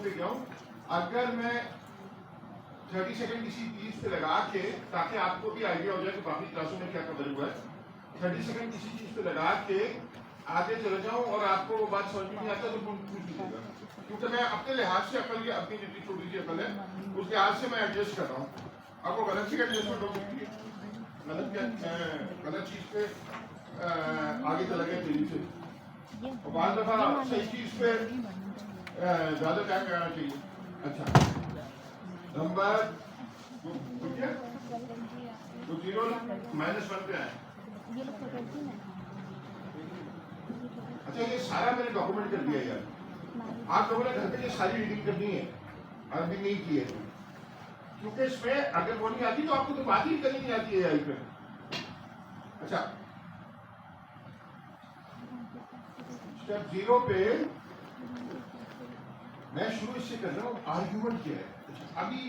पे गया हूँ। अगर मैं 30 सेकंड किसी चीज पे लगा के, ताकि आपको भी आइडिया हो जाए कि बाकी क्लासों में क्या कवर हुआ है, 30 सेकंड किसी चीज पे लगा के आगे चले जाऊं और आपको वो बात समझ में नहीं आता तो पूछ लीजिएगा, क्योंकि मैं अपने लिहाज से अकल, या अपनी जितनी छोटी सी अकल है उस लिहाज से मैं एडजस्ट कर रहा हूँ। आपको गलत चीज एडजस्टमेंट हो सकती है, गलत चीज पे आगे चला गया तेजी से, और बाद दफा सही चीज पे ज्यादा टाइम लगाना चाहिए। अच्छा, नंबर तो 0 -1 पे आए। अच्छा, ये सारा मैंने डॉक्यूमेंट कर दिया यार। आप लोगों ने घर पे ये सारी रीडिंग करनी है, अभी नहीं की है, क्योंकि इसमें अगर वो नहीं आती तो आपको तो बात ही करनी नहीं आती है यार पे। अच्छा, स्टेप 0 पे मैं शुरू इससे कर रहा हूँ, आर्ग्यूमेंट क्या है। अभी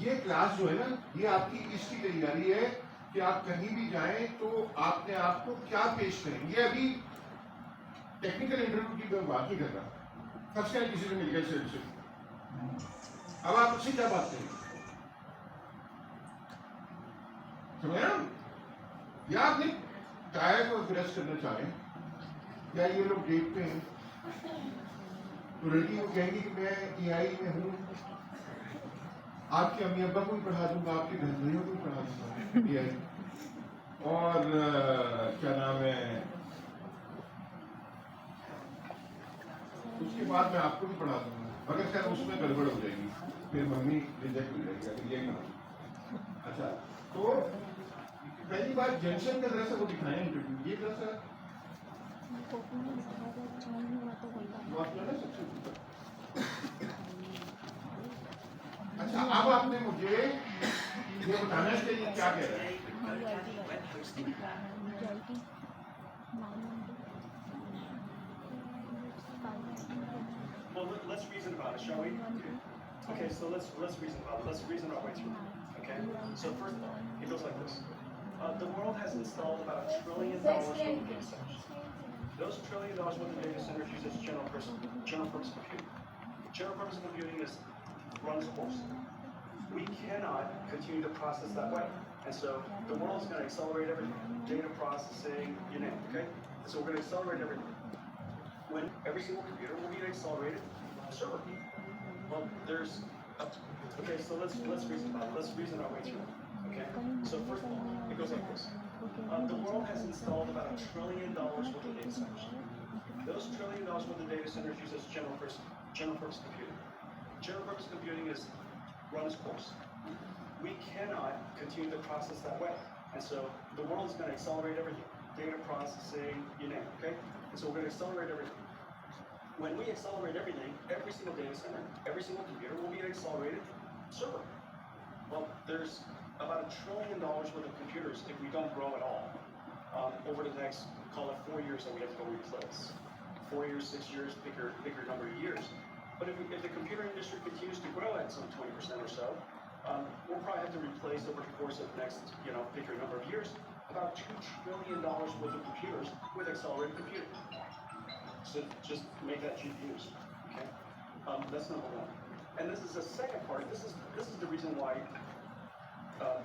ये क्लास जो है ना, ये आपकी इसकी तैयारी है कि आप कहीं भी जाएं तो आपने आपको क्या पेश करें। ये अभी टेक्निकल इंटरव्यू की बात नहीं कर रहा, फर्स्ट टाइम किसी से मिल गया से, अब आप उससे क्या बात करेंगे, समझ, या आपने टायर को प्रेस करना चाहें, या ये लोग डेट पे हैं तो लड़की को कहेंगे कि मैं EI में हूँ, आपके अम्मी अब्बा को भी पढ़ा दूंगा, आपके घर भाइयों को भी पढ़ा दूंगा EI, और क्या नाम है, उसके बाद मैं आपको भी पढ़ा दूंगा, मगर खैर उसमें गड़बड़ हो जाएगी, फिर मम्मी रिजेक्ट हो जाएगी अगर ये कहा। अच्छा, तो पहली बार जंक्शन का जरा सा वो दिखाएं इंटरव्यू, ये जरा सा अच्छा, अब आपने मुझे ये बताना है कि ये क्या कह रहा है। Well, let's reason about it, shall we? Okay, so let's reason about it. Let's reason our way through it. Okay. So first of all, it goes like this: the world has installed about $1 trillion worth of data centers. Those $1 trillion worth of data centers uses general purpose computing. General purpose computing runs course. We cannot continue to process that way, and so the world is going to accelerate everything: data processing, you name it. Okay. So we're going to accelerate everything. When every single computer will be an accelerated server. Well, there's okay, so let's reason about it. Let's reason our way through it. Okay. So first of all, it goes like this: the world has installed about $1 trillion worth of data centers. Those $1 trillion worth of data centers uses general purpose computing. General purpose computing runs course. We cannot continue to process that way, and so the world is going to accelerate everything: data processing, you name it. Okay. And so we're going to accelerate everything. When we accelerate everything, every single data center, every single computer will be an accelerated server. Well, there's about $1 trillion worth of computers if we don't grow at all over the next, call it 4 years that we have to go replace. 4 years, 6 years, pick your number of years. But if the computer industry continues to grow at some 20% or so, we'll probably have to replace over the course of the next, pick your number of years, about $2 trillion worth of computers with accelerated computing. So just make that GPUs. Okay, that's number one. And this is the second part. This is the reason why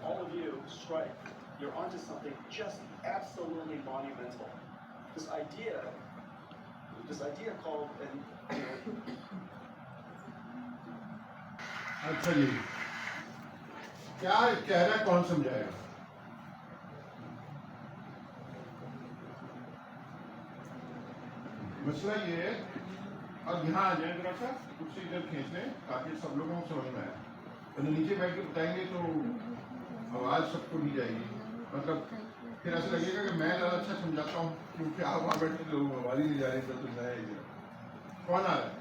all of you strike. You're onto something just absolutely monumental. This idea called अच्छा जी, क्या कह रहा है, कौन समझाएगा? मसला ये है, अब यहाँ आ जाए, जरा सा कुर्सी इधर खींच लें ताकि सब लोगों को समझ में आए, तो नीचे बैठ के बताएंगे तो आवाज़ सबको दी जाएगी, मतलब फिर ऐसा लगेगा कि मैं ज़्यादा अच्छा समझाता हूँ, क्योंकि आप वहाँ बैठ के लोग आवाज़ ही नहीं जा रही, तो मैं कौन आ रहा है,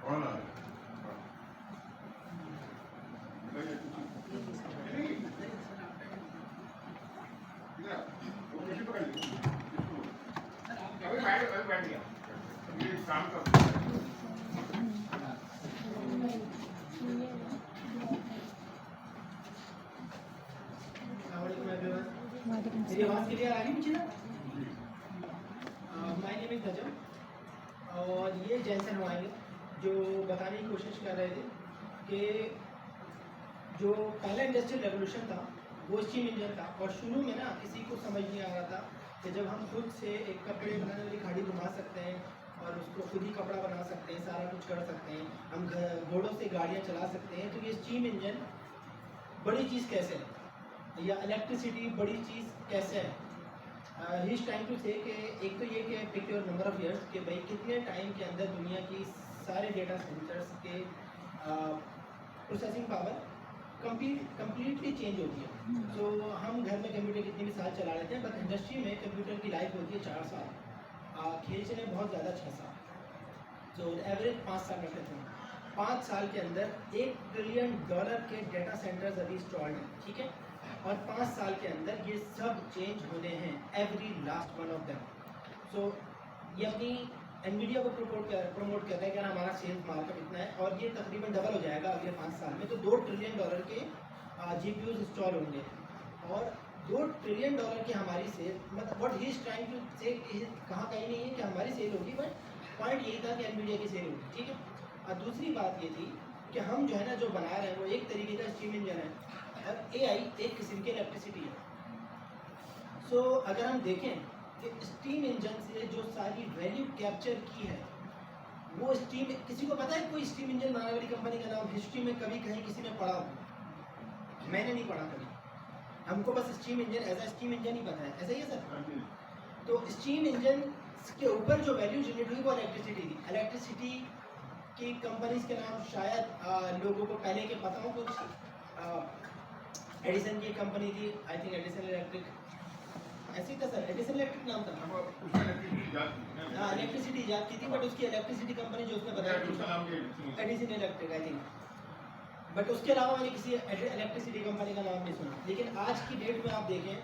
कौन आ रहा है? मेरी आवाज क्लियर आ रही है मुझे ना? माइक अमित धजम, और ये जैनसन वांगे जो बताने की कोशिश कर रहे थे कि जो पहला इंडस्ट्रियल रेवोल्यूशन था वो स्टीम इंजन था, और शुरू में ना किसी को समझ नहीं आ रहा था कि जब हम खुद से एक कपड़े बनाने वाली गाड़ी घुमा सकते हैं और उसको खुद ही कपड़ा बना सकते हैं, सारा कुछ कर सकते हैं, हम घोड़ों से गाड़ियाँ चला सकते हैं, तो ये स्टीम इंजन बड़ी चीज़ कैसे है, या इलेक्ट्रिसिटी बड़ी चीज़ कैसे है। ही इज ट्राइंग टू से कि एक तो ये कि pick your number of years कि भाई कितने टाइम के अंदर दुनिया की सारे डेटा सेंटर्स के प्रोसेसिंग पावर कम्प्लीटली चेंज होती है। तो हम घर में कंप्यूटर कितने भी साल चला लेते हैं, बट इंडस्ट्री में कंप्यूटर की लाइफ होती है 4 साल, खेल चले बहुत ज़्यादा 6 साल, तो एवरेज 5 साल रखते हैं। 5 साल के अंदर $1 ट्रिलियन के डेटा सेंटर्स अभी इंस्टॉल्ड हैं, ठीक है, और 5 साल के अंदर ये सब चेंज होने हैं, every last one of them. So ये अपनी एनवीडिया को प्रमोट कर रहा है कि हमारा सेल्स मार्केट इतना है, और ये तकरीबन डबल हो जाएगा अगले 5 साल में, तो $2 ट्रिलियन के GPUs इंस्टॉल होंगे, और $2 ट्रिलियन की हमारी सेल, मतलब what he is trying to say, कहाँ कहीं नहीं है कि हमारी सेल होगी, बट पॉइंट यही था कि एनवीडिया की सेल होगी, ठीक है। और दूसरी बात ये थी कि हम जो है ना जो बना रहे हैं वो एक तरीके का स्टीम इंजन है, और AI एक किस्म की इलेक्ट्रिसिटी है। सो अगर हम देखें कि स्टीम इंजन से जो सारी वैल्यू कैप्चर की है वो स्टीम, किसी को पता है कोई स्टीम इंजन बनाने वाली कंपनी का नाम हिस्ट्री में कभी कहीं किसी ने पढ़ा हो? मैंने नहीं पढ़ा कभी, हमको बस steam engine as a steam engine ही पता है, ऐसा ही है सर। तो स्टीम इंजन के ऊपर जो वैल्यू जनरेट हुई वो इलेक्ट्रिसिटी थी। इलेक्ट्रिसिटी की कंपनीज के नाम शायद लोगों को पहले के पता हो, कुछ एडिसन की कंपनी थी, आई थिंक एडिसन इलेक्ट्रिक, ऐसी था सर, एडिसन इलेक्ट्रिक नाम था। हाँ इलेक्ट्रिसिटी ईजाद की थी, बट उसकी इलेक्ट्रिसिटी कंपनी जो उसने बताया Edison electric I think, but उसके अलावा मैंने किसी इलेक्ट्रिसिटी कंपनी का नाम नहीं सुना। लेकिन आज की डेट में आप देखें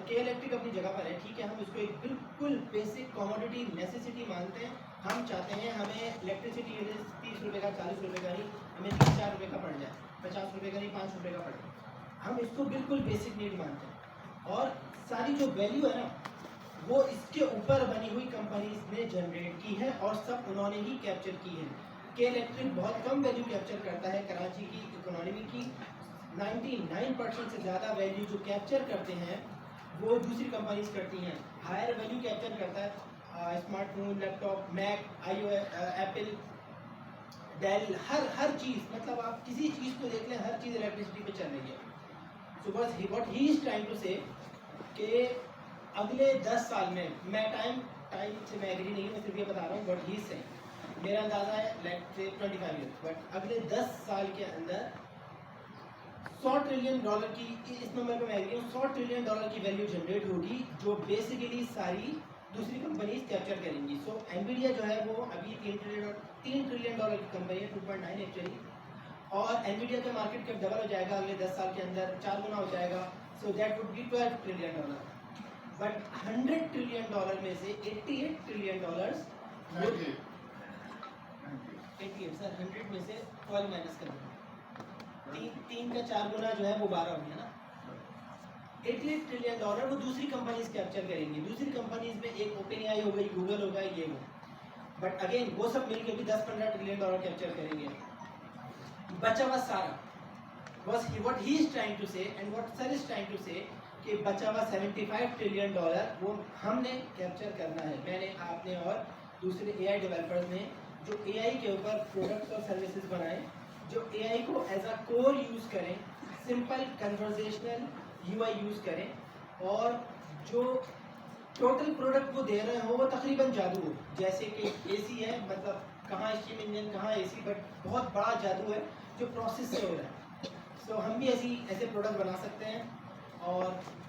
के इलेक्ट्रिक अपनी जगह पर है, ठीक है, हम इसको एक बिल्कुल बेसिक कमोडिटी नेसेसिटी मानते हैं। हम चाहते हैं हमें इलेक्ट्रिसिटी यूनिट 30 रुपये का, 40 रुपये का नहीं, हमें 3-4 रुपये का पड़ जाए, 50 रुपये का नहीं, 5 रुपये का पड़े, हम इसको बिल्कुल बेसिक नीड मानते हैं। और सारी जो वैल्यू है ना वो इसके ऊपर बनी हुई कंपनीज ने जनरेट की है, और सब उन्होंने ही कैप्चर की है। के इलेक्ट्रिक बहुत कम वैल्यू कैप्चर करता है, कराची की इकोनॉमी की 99% से ज़्यादा वैल्यू जो कैप्चर करते हैं वो दूसरी कंपनीज करती हैं। हायर वैल्यू कैप्चर करता है smartphone, laptop, Mac, Apple, Dell, हर चीज़, मतलब आप किसी चीज़ को देख लें, हर चीज़ इलेक्ट्रिसिटी पे चल रही है। सो बस what he is trying to say कि अगले 10 साल में, मैं टाइम से मैं एग्री नहीं हूँ, मैं सिर्फ ये बता रहा हूँ व्हाट ही इज सेइंग, मेरा अंदाजा है लेट्स से 25 ईयर्स, बट अगले 10 साल के अंदर $100 ट्रिलियन की, इस नंबर पे मैं एग्री हूँ, $100 ट्रिलियन की वैल्यू जनरेट होगी, जो बेसिकली सारी दूसरी कंपनीज कैप्चर करेंगी। सो एनवीडिया जो है वो अभी $3 ट्रिलियन की कंपनी है, 2.9 एक्चुअली, और एनवीडिया का मार्केट कैप डबल हो जाएगा अगले 10 साल के अंदर, 4 गुना हो जाएगा। So that would be $12 trillion, but $100 trillion में से $88 ट्रिलियन 88 सर, 100 में से 12 माइनस कर दो, 3 का 4 गुना जो है वो 12 हो गया ना। $88 ट्रिलियन वो दूसरी कंपनीज कैप्चर करेंगी। दूसरी कंपनीज में एक OpenAI हो गई, गूगल हो गई, ये वो, बट अगेन वो सब मिलकर भी $10-15 ट्रिलियन कैप्चर करेंगे। बचा हुआ सारा बस what he is trying to say and what sir is trying to say कि बचा हुआ $75 ट्रिलियन वो हमने कैप्चर करना है। मैंने, आपने और दूसरे AI डेवलपर्स ने जो AI के ऊपर प्रोडक्ट्स और सर्विसेज बनाए, जो AI को एज अ कोर यूज़ करें, सिंपल कन्वर्जेशनल UI यूज़ करें, और जो टोटल प्रोडक्ट वो दे रहे हो वो तकरीबन जादू हो। जैसे कि AC है, मतलब कहाँ स्टीम इंजन, कहाँ AC, बट बहुत बड़ा जादू है जो प्रोसेस से हो रहा है। सो हम भी ऐसे प्रोडक्ट बना सकते हैं, और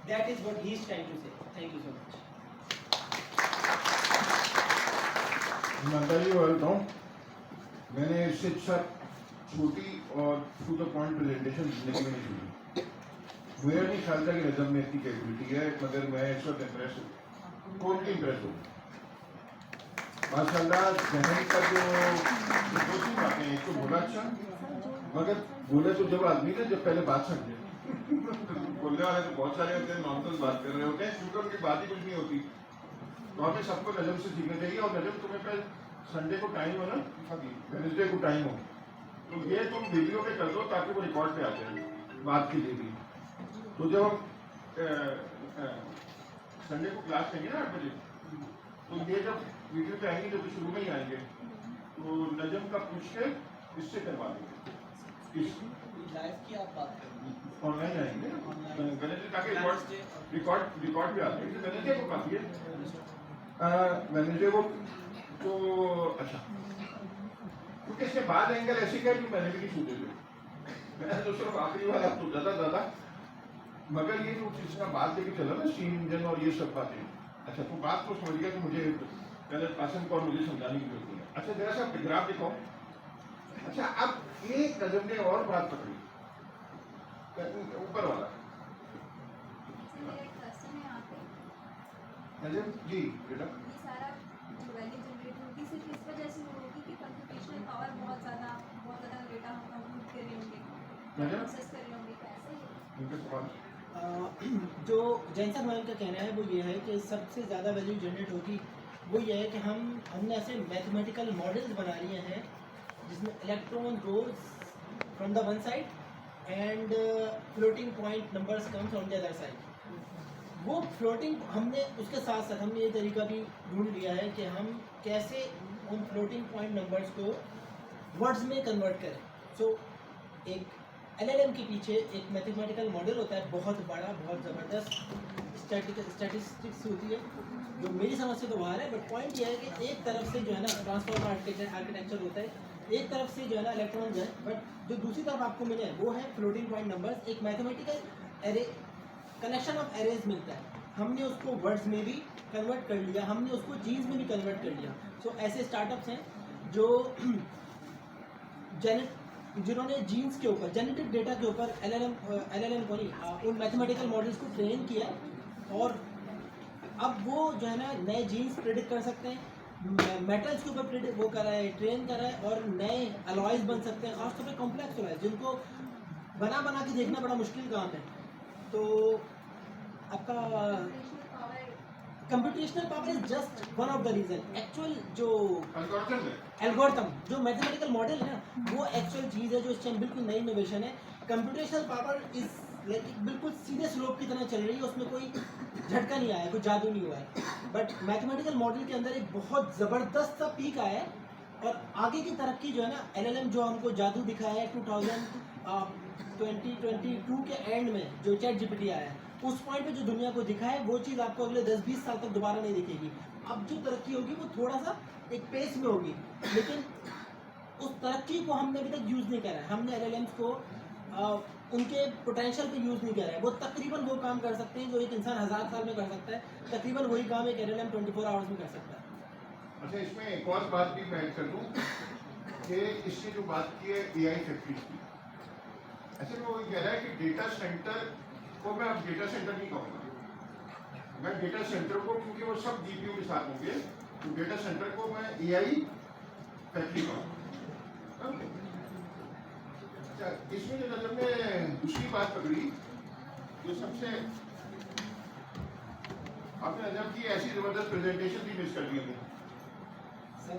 that is what he is trying to say. Thank you so much. ईमानदारी वाला बताऊँ, मैंने इससे अच्छा छोटी और टू द पॉइंट प्रेजेंटेशन देने की नहीं सुनी। मेरा नहीं ख्याल था कि नजर में इतनी कैपेबिलिटी है, मगर मैं इस वक्त इम्प्रेस हूँ, टोटली इम्प्रेस हूँ। माशाल्लाह जहन का जो दो तीन बातें हैं, एक तो बोला अच्छा, मगर बोले तो जब आदमी ना जब पहले बात समझे बोलने वाले तो बहुत सारे होते हैं, नॉर्मल बात कर रहे होते हैं, शुक्र की बात ही कुछ नहीं होती। तो हमें सबको नजम से सीखना चाहिए। और नजम तुम्हें कल संडे को टाइम हो ना, वेडनेसडे को टाइम हो, तो ये तुम वीडियो में कर दो ताकि वो रिकॉर्ड पे आ जाए बात के लिए भी। तो जब हम संडे को क्लास लेंगे ना 8 बजे, तो ये जब वीडियो पे आएंगे, जब शुरू में ही आएंगे, तो नजम का पूछ के इससे करवा देंगे। इस लाइव की आप बात करें, ऑनलाइन आएंगे वेडनेसडे, ताकि रिकॉर्ड भी आते हैं। वेडनेसडे को काफी है, वेडनेसडे को तो अच्छा, क्योंकि इसके बाद एंगल ऐसे क्या कि मैंने भी नहीं छूटे थे। मैंने तो सिर्फ आखिरी वाला तो ज्यादा, मगर ये जो चीज का बात लेके चला ना, स्टीम इंजन और ये सब बातें, अच्छा तो बात को समझ गया, तो मुझे पहले कासिम को और मुझे समझाने की जरूरत है। अच्छा जरा सा ग्राफ दिखाओ। अच्छा अब एक नजर ने और बात पकड़ी, ऊपर वाला नजर जी बेटा, ये सारा जो वैल्यू जनरेट होगी सिर्फ इस वजह से होगी कि कंप्यूटेशनल पावर बहुत ज़्यादा डेटा हम कंप्यूट कर रहे होंगे, प्रोसेस कर रहे होंगे, कैसे ही इनके सवाल। जो जैनसन मैम का कहना है वो ये है कि सबसे ज़्यादा वैल्यू जनरेट होगी, वो ये है कि हमने ऐसे मैथमेटिकल मॉडल्स बना लिए हैं जिसमें electron goes from the one side and floating point numbers comes on the other side. वो फ्लोटिंग हमने उसके साथ साथ हमने ये तरीका भी ढूंढ लिया है कि हम कैसे उन फ्लोटिंग पॉइंट नंबर्स को वर्ड्स में कन्वर्ट करें। सो एक LLM के पीछे एक मैथमेटिकल मॉडल होता है, बहुत बड़ा, बहुत ज़बरदस्त स्टैटिस्टिक्स होती है, जो मेरी समझ से तो बाहर है। बट पॉइंट ये है कि एक तरफ से जो है ना ट्रांसफॉर्मर आर्किटेक्चर होता है, एक तरफ से जो है ना इलेक्ट्रॉन है, बट जो दूसरी तरफ आपको मिले वो है फ्लोटिंग पॉइंट नंबर्स। एक mathematical array, collection of arrays मिलता है, हमने उसको वर्ड्स में भी कन्वर्ट कर लिया, हमने उसको जीन्स में भी कन्वर्ट कर लिया। सो ऐसे स्टार्टअप्स हैं जो जिन्होंने जीन्स के ऊपर, जेनेटिक डेटा के ऊपर LLM को नहीं, उन मैथमेटिकल मॉडल्स को ट्रेन किया, और अब वो जो है ना नए जीन्स प्रेडिक्ट कर सकते हैं, मेटल्स के ऊपर वो कर रहा है, ट्रेन कर रहा है, और नए अलॉयज बन सकते हैं, खासतौर पे कॉम्प्लेक्स अलॉयज जिनको बना के देखना बड़ा मुश्किल काम है। तो आपका computational power is just one of the reason. Actual जो एल्गोरिथम, जो मैथमेटिकल मॉडल है ना, वो एक्चुअल चीज़ है जो इस टाइम बिल्कुल नई इनोवेशन है। कंप्यूटेशनल पावर इज लाइक बिल्कुल सीधे स्लोप की तरह चल रही है, उसमें कोई झटका नहीं आया, कोई जादू नहीं हुआ है। बट मैथमेटिकल मॉडल के अंदर एक बहुत ज़बरदस्त सा पीक आया है, और आगे की तरक्की जो है ना, LLM जो हमको जादू दिखाया है 2022 के एंड में, जो ChatGPT आया है, उस पॉइंट पे जो दुनिया को दिखा है, वो चीज़ आपको अगले 10-20 साल तक दोबारा नहीं दिखेगी। अब जो तरक्की होगी वो थोड़ा सा एक पेस में होगी, लेकिन उस तरक्की को हमने अभी तक यूज़ नहीं करा है। हमने LLMs को उनके पोटेंशियल पे यूज़ नहीं करा है। वो तकरीबन वो काम कर सकते हैं जो एक इंसान 1000 साल में कर सकता है, तकरीबन वही काम एक LLM 24 आवर्स में कर सकता है। अच्छा इसमें एक और बात भी मैं कर दूं कि इसने जो बात की है AI फैक्ट्रीज की, ऐसे वो कह रहा है कि डेटा सेंटर को मैं अब डेटा सेंटर नहीं कहूँगा, मैं डेटा सेंटर को, क्योंकि वो सब GPU के साथ होंगे, तो डेटा सेंटर को मैं AI फैक्ट्री कहूँगा। अच्छा इसमें जो नजर में दूसरी बात पकड़ी, जो सबसे आपने नजर की, ऐसी जबरदस्त प्रेजेंटेशन भी मिस कर दी हमने। सर